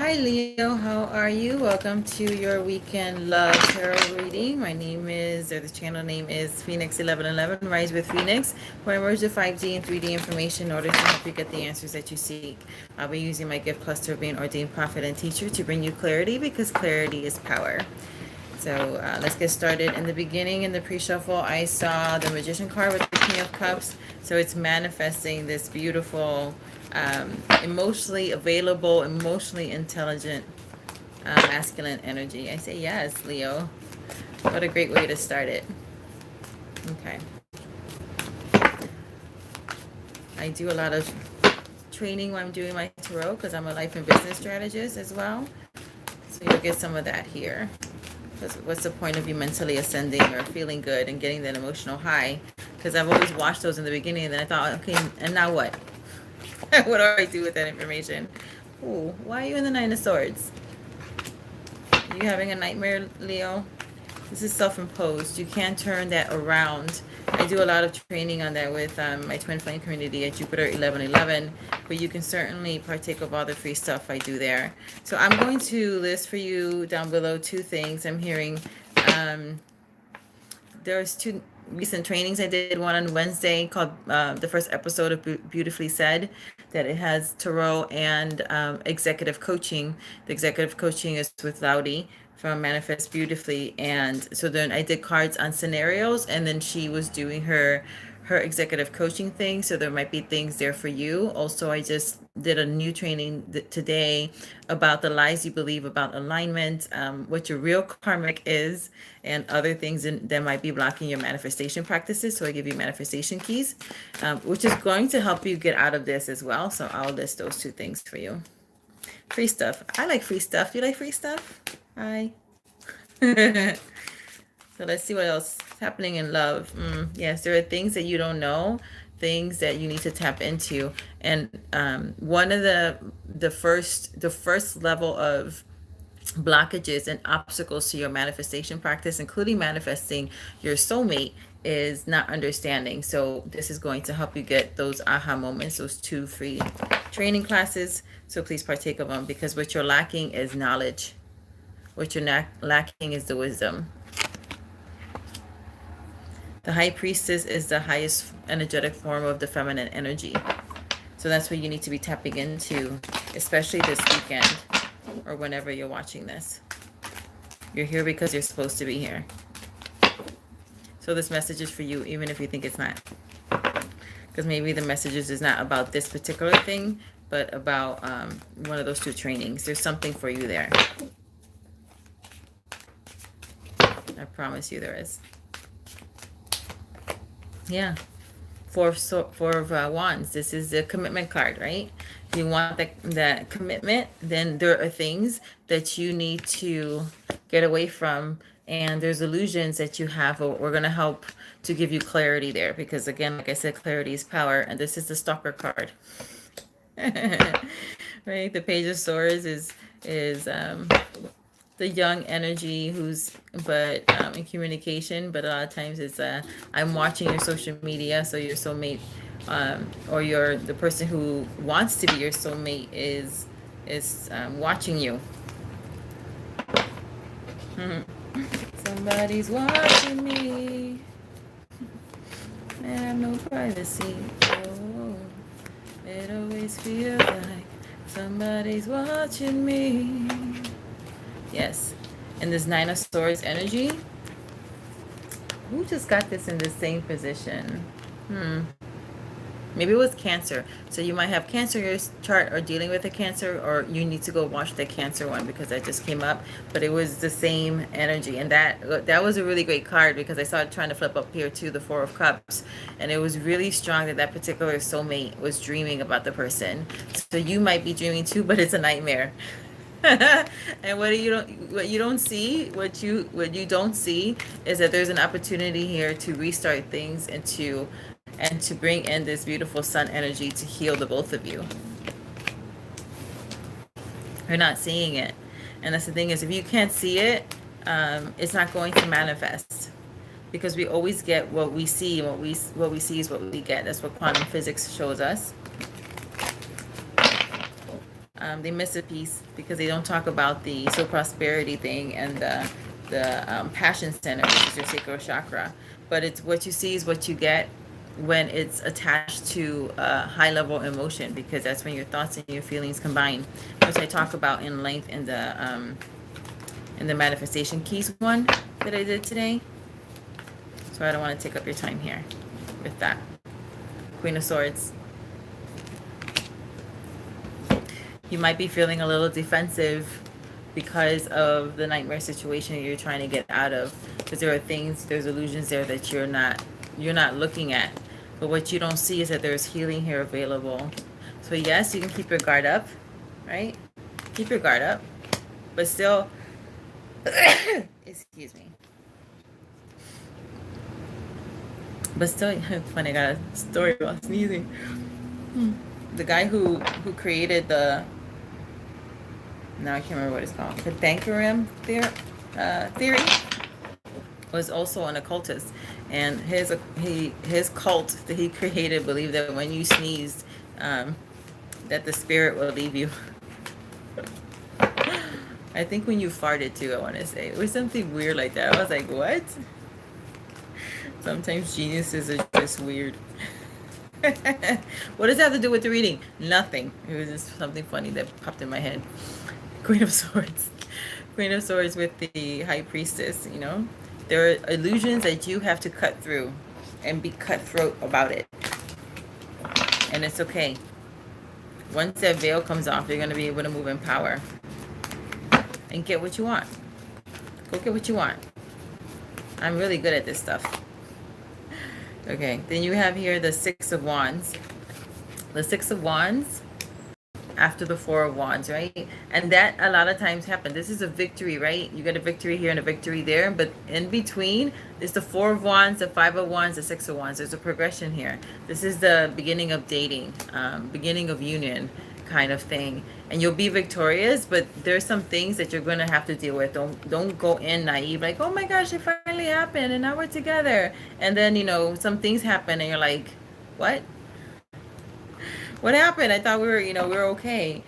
Hi Leo, how are you? Welcome to your weekend love tarot reading. My name is, or the channel name is Phoenix 1111, Rise with Phoenix, where I merge the 5D and 3D information in order to help you get the answers that you seek. I'll be using my gift cluster of being ordained prophet and teacher to bring you clarity because clarity is power. So let's get started. In the beginning, in the pre-shuffle, I saw the Magician card with the King of Cups. So it's manifesting this beautiful, emotionally available, emotionally intelligent, masculine energy. I say yes, Leo. What a great way to start it. Okay. I do a lot of training when I'm doing my tarot because I'm a life and business strategist as well. So you'll get some of that here. What's the point of you mentally ascending or feeling good and getting that emotional high? Because I've always watched those in the beginning, and then I thought, okay, and now what? What do I do with that information? Ooh, why are you in the Nine of Swords? Are you having a nightmare, Leo? This is self-imposed. You can't turn that around. I do a lot of training on that with my twin flame community at Jupiter 1111, but you can certainly partake of all the free stuff I do there. So I'm going to list for you down below two things I'm hearing. There's two recent trainings I did, one on Wednesday called the first episode of Beautifully Said, that it has tarot and executive coaching. The executive coaching is with Laudy from Manifest Beautifully, and so then I did cards on scenarios, and then she was doing her executive coaching thing, so there might be things there for you. Also, I just did a new training today about the lies you believe about alignment, what your real karmic is, and other things that might be blocking your manifestation practices. So I give you manifestation keys, which is going to help you get out of this as well. So I'll list those two things for you. Free stuff. I like free stuff. You like free stuff? Hi. So let's see what else is happening in love. Yes, there are things that you don't know, things that you need to tap into, and one of the first level of blockages and obstacles to your manifestation practice, including manifesting your soulmate, is not understanding. So this is going to help you get those aha moments, those two free training classes. So please partake of them, because what you're lacking is knowledge. What you're not lacking is the wisdom. The high priestess is the highest energetic form of the feminine energy. So that's what you need to be tapping into, especially this weekend or whenever you're watching this. You're here because you're supposed to be here. So this message is for you, even if you think it's not. Because maybe the message is not about this particular thing, but about one of those two trainings. There's something for you there. I promise you there is. Yeah. Four of Wands. This is the commitment card, right? If you want that commitment, then there are things that you need to get away from, and there's illusions that you have. We're going to help to give you clarity there, because again, like I said, clarity is power, and this is the Stalker card. Right? The Page of Swords is the young energy who's in communication, but a lot of times it's I'm watching your social media, so your soulmate or the person who wants to be your soulmate is watching you. Somebody's watching me. I have no privacy. Oh, it always feels like somebody's watching me. Yes. And this Nine of Swords energy. Who just got this in the same position? Maybe it was Cancer. So you might have Cancer in your chart, or dealing with a Cancer, or you need to go watch the Cancer one, because that just came up. But it was the same energy. And that was a really great card, because I started trying to flip up here too, the Four of Cups. And it was really strong that particular soulmate was dreaming about the person. So you might be dreaming too, but it's a nightmare. And what you don't see is that there's an opportunity here to restart things, and to bring in this beautiful sun energy to heal the both of you. You're not seeing it, and that's the thing, is if you can't see it, it's not going to manifest, because we always get what we see, and what we see is what we get. That's what quantum physics shows us. they miss a piece because they don't talk about the soul prosperity thing and the passion center, which is your sacral chakra. But it's what you see is what you get when it's attached to a high level emotion, because that's when your thoughts and your feelings combine, which I talk about in length in the manifestation keys one that I did today. So I don't want to take up your time here with that. Queen of Swords. You might be feeling a little defensive because of the nightmare situation you're trying to get out of, because there are things, there's illusions there that you're not looking at. But what you don't see is that there's healing here available. So yes, you can keep your guard up, right? Keep your guard up, but still excuse me, but still, funny, I got a story about sneezing. The guy who created the, now I can't remember what it's called, Pythagorean theory, was also an occultist, and his cult that he created believed that when you sneezed, that the spirit will leave you. I think when you farted too, I want to say. It was something weird like that. I was like, what? Sometimes geniuses are just weird. What does that have to do with the reading? Nothing. It was just something funny that popped in my head. Queen of Swords. Queen of Swords with the High Priestess, you know. There are illusions that you have to cut through and be cutthroat about it. And it's okay. Once that veil comes off, you're going to be able to move in power and get what you want. Go get what you want. I'm really good at this stuff. Okay, then you have here the Six of Wands. The Six of Wands after the Four of Wands, right? And that a lot of times happens. This is a victory, right? You get a victory here and a victory there, but in between is the Four of Wands, the Five of Wands, the Six of Wands. There's a progression here. This is the beginning of dating, beginning of union kind of thing. And you'll be victorious, but there's some things that you're going to have to deal with. Don't go in naive, like, oh my gosh, it finally happened and now we're together. And then, you know, some things happen and you're like, what? What happened? I thought we were, you know, we were okay.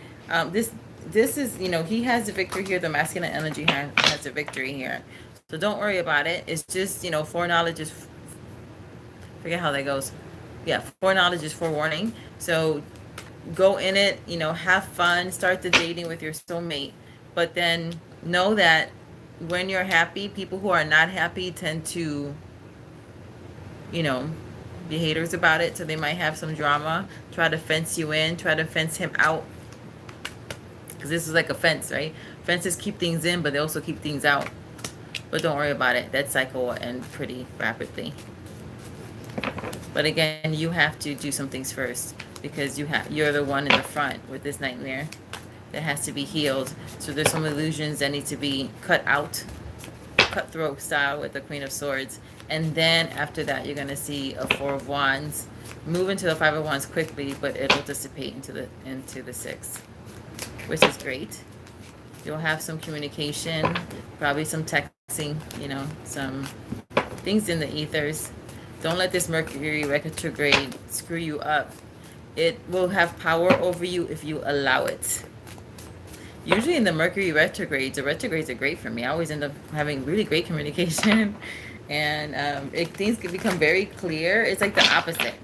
This is, you know, he has the victory here. The masculine energy has the victory here. So don't worry about it. It's just, you know, foreknowledge is, forget how that goes. Yeah, foreknowledge is forewarning. So go in it, you know, have fun, start the dating with your soulmate. But then know that when you're happy, people who are not happy tend to, you know, be haters about it. So they might have some drama, try to fence you in, try to fence him out. Because this is like a fence, right? Fences keep things in, but they also keep things out. But don't worry about it. That cycle will end pretty rapidly. But again, you have to do some things first, because you're the one in the front with this nightmare that has to be healed. So there's some illusions that need to be cut out, cutthroat style with the Queen of Swords. And then after that, you're going to see a Four of Wands move into the Five of Wands quickly, but it'll dissipate into the Six, which is great. You'll have some communication, probably some texting, you know, some things in the ethers. Don't let this Mercury retrograde screw you up. It will have power over you if you allow it. Usually in the Mercury retrogrades, the retrogrades are great for me. I always end up having really great communication. And things can become very clear. It's like the opposite.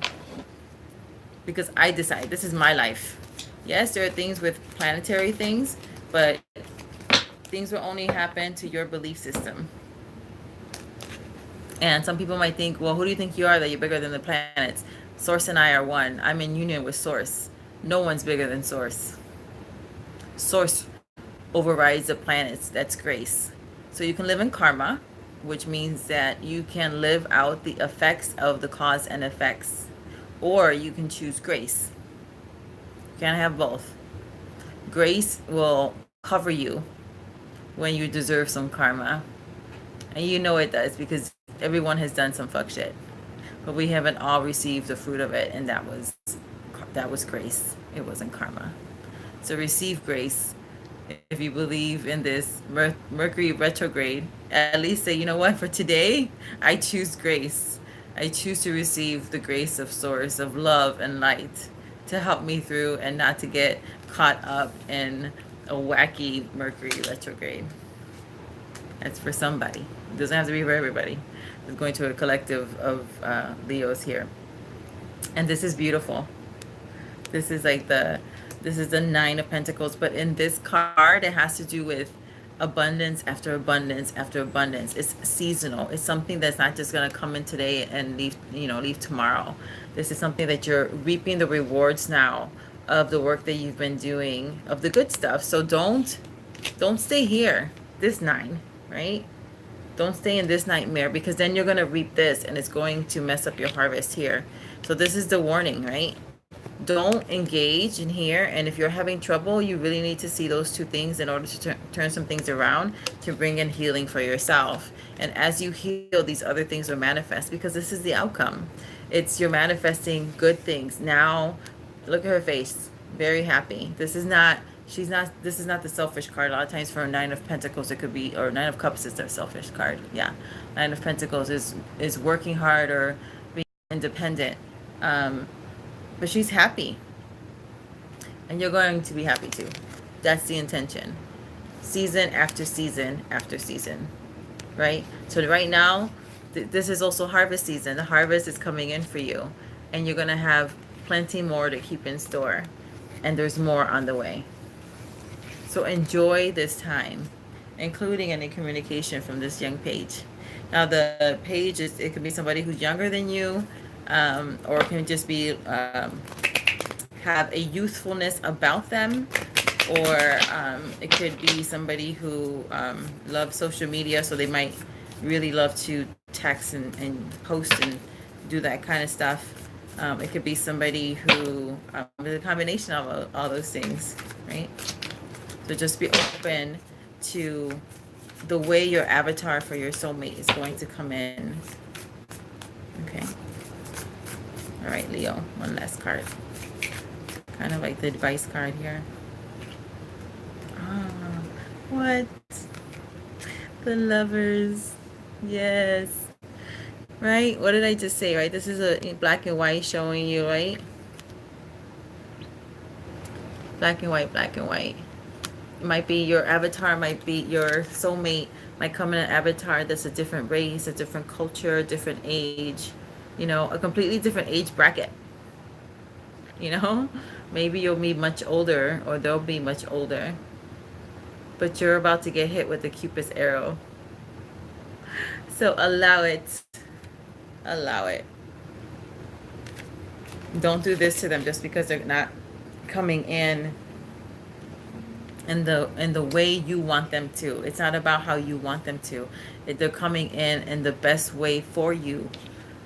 Because I decide, this is my life. Yes, there are things with planetary things, but things will only happen to your belief system. And some people might think, well, who do you think you are that you're bigger than the planets? Source and I are one. I'm in union with Source. No one's bigger than Source. Source overrides the planets. That's grace. So you can live in karma, which means that you can live out the effects of the cause and effects. Or you can choose grace. You can't have both. Grace will cover you when you deserve some karma. And you know it does, because everyone has done some fuck shit. But we haven't all received the fruit of it, and that was grace. It wasn't karma. So receive grace. If you believe in this Mercury retrograde, at least say, you know what, for today, I choose grace. I choose to receive the grace of Source, of love and light. to help me through and not to get caught up in a wacky Mercury retrograde. That's for somebody. It doesn't have to be for everybody. It's going to a collective of Leos here. And this is beautiful. This is like this is the Nine of Pentacles, but in this card, it has to do with abundance after abundance after abundance. It's seasonal. It's something that's not just going to come in today and leave, leave tomorrow. This is something that you're reaping the rewards now of the work that you've been doing, of the good stuff. So don't stay here. This nine, right? Don't stay in this nightmare, because then you're going to reap this and it's going to mess up your harvest here. So this is the warning, right? Don't engage in here, and if you're having trouble, you really need to see those two things in order to turn some things around to bring in healing for yourself. And as you heal, these other things will manifest, because this is the outcome. It's you're manifesting good things. Now look at her face, very happy. This is not the selfish card. A lot of times for a Nine of Pentacles, it could be, or Nine of Cups is the selfish card. Yeah, Nine of Pentacles is working hard or being independent. But she's happy. And you're going to be happy too. That's the intention. Season after season after season. Right? So right now, this is also harvest season. The harvest is coming in for you. And you're going to have plenty more to keep in store. And there's more on the way. So enjoy this time, including any communication from this young page. Now the page it could be somebody who's younger than you, or it can just be have a youthfulness about them, or it could be somebody who loves social media, so they might really love to text and post and do that kind of stuff. It could be somebody who is a combination of all those things, right? So just be open to the way your avatar for your soulmate is going to come in. Okay. All right, Leo, one last card. Kind of like the advice card here. Ah, what? The Lovers. Yes. Right? What did I just say, right? This is a black and white showing you, right? Black and white, black and white. It might be your avatar, might be your soulmate, might come in an avatar that's a different race, a different culture, a different age, a completely different age bracket. Maybe you'll be much older, or they'll be much older, but you're about to get hit with the Cupid's arrow. So allow it. Allow it. Don't do this to them just because they're not coming in the way you want them to. It's not about how you want them to. They're coming in the best way for you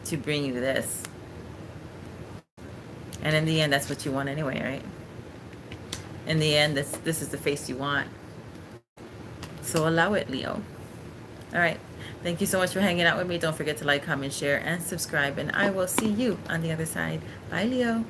to bring you this. And in the end, that's what you want anyway, right? In the end, this is the face you want. So allow it, Leo. All right. Thank you so much for hanging out with me. Don't forget to like, comment, share, and subscribe. And I will see you on the other side. Bye, Leo.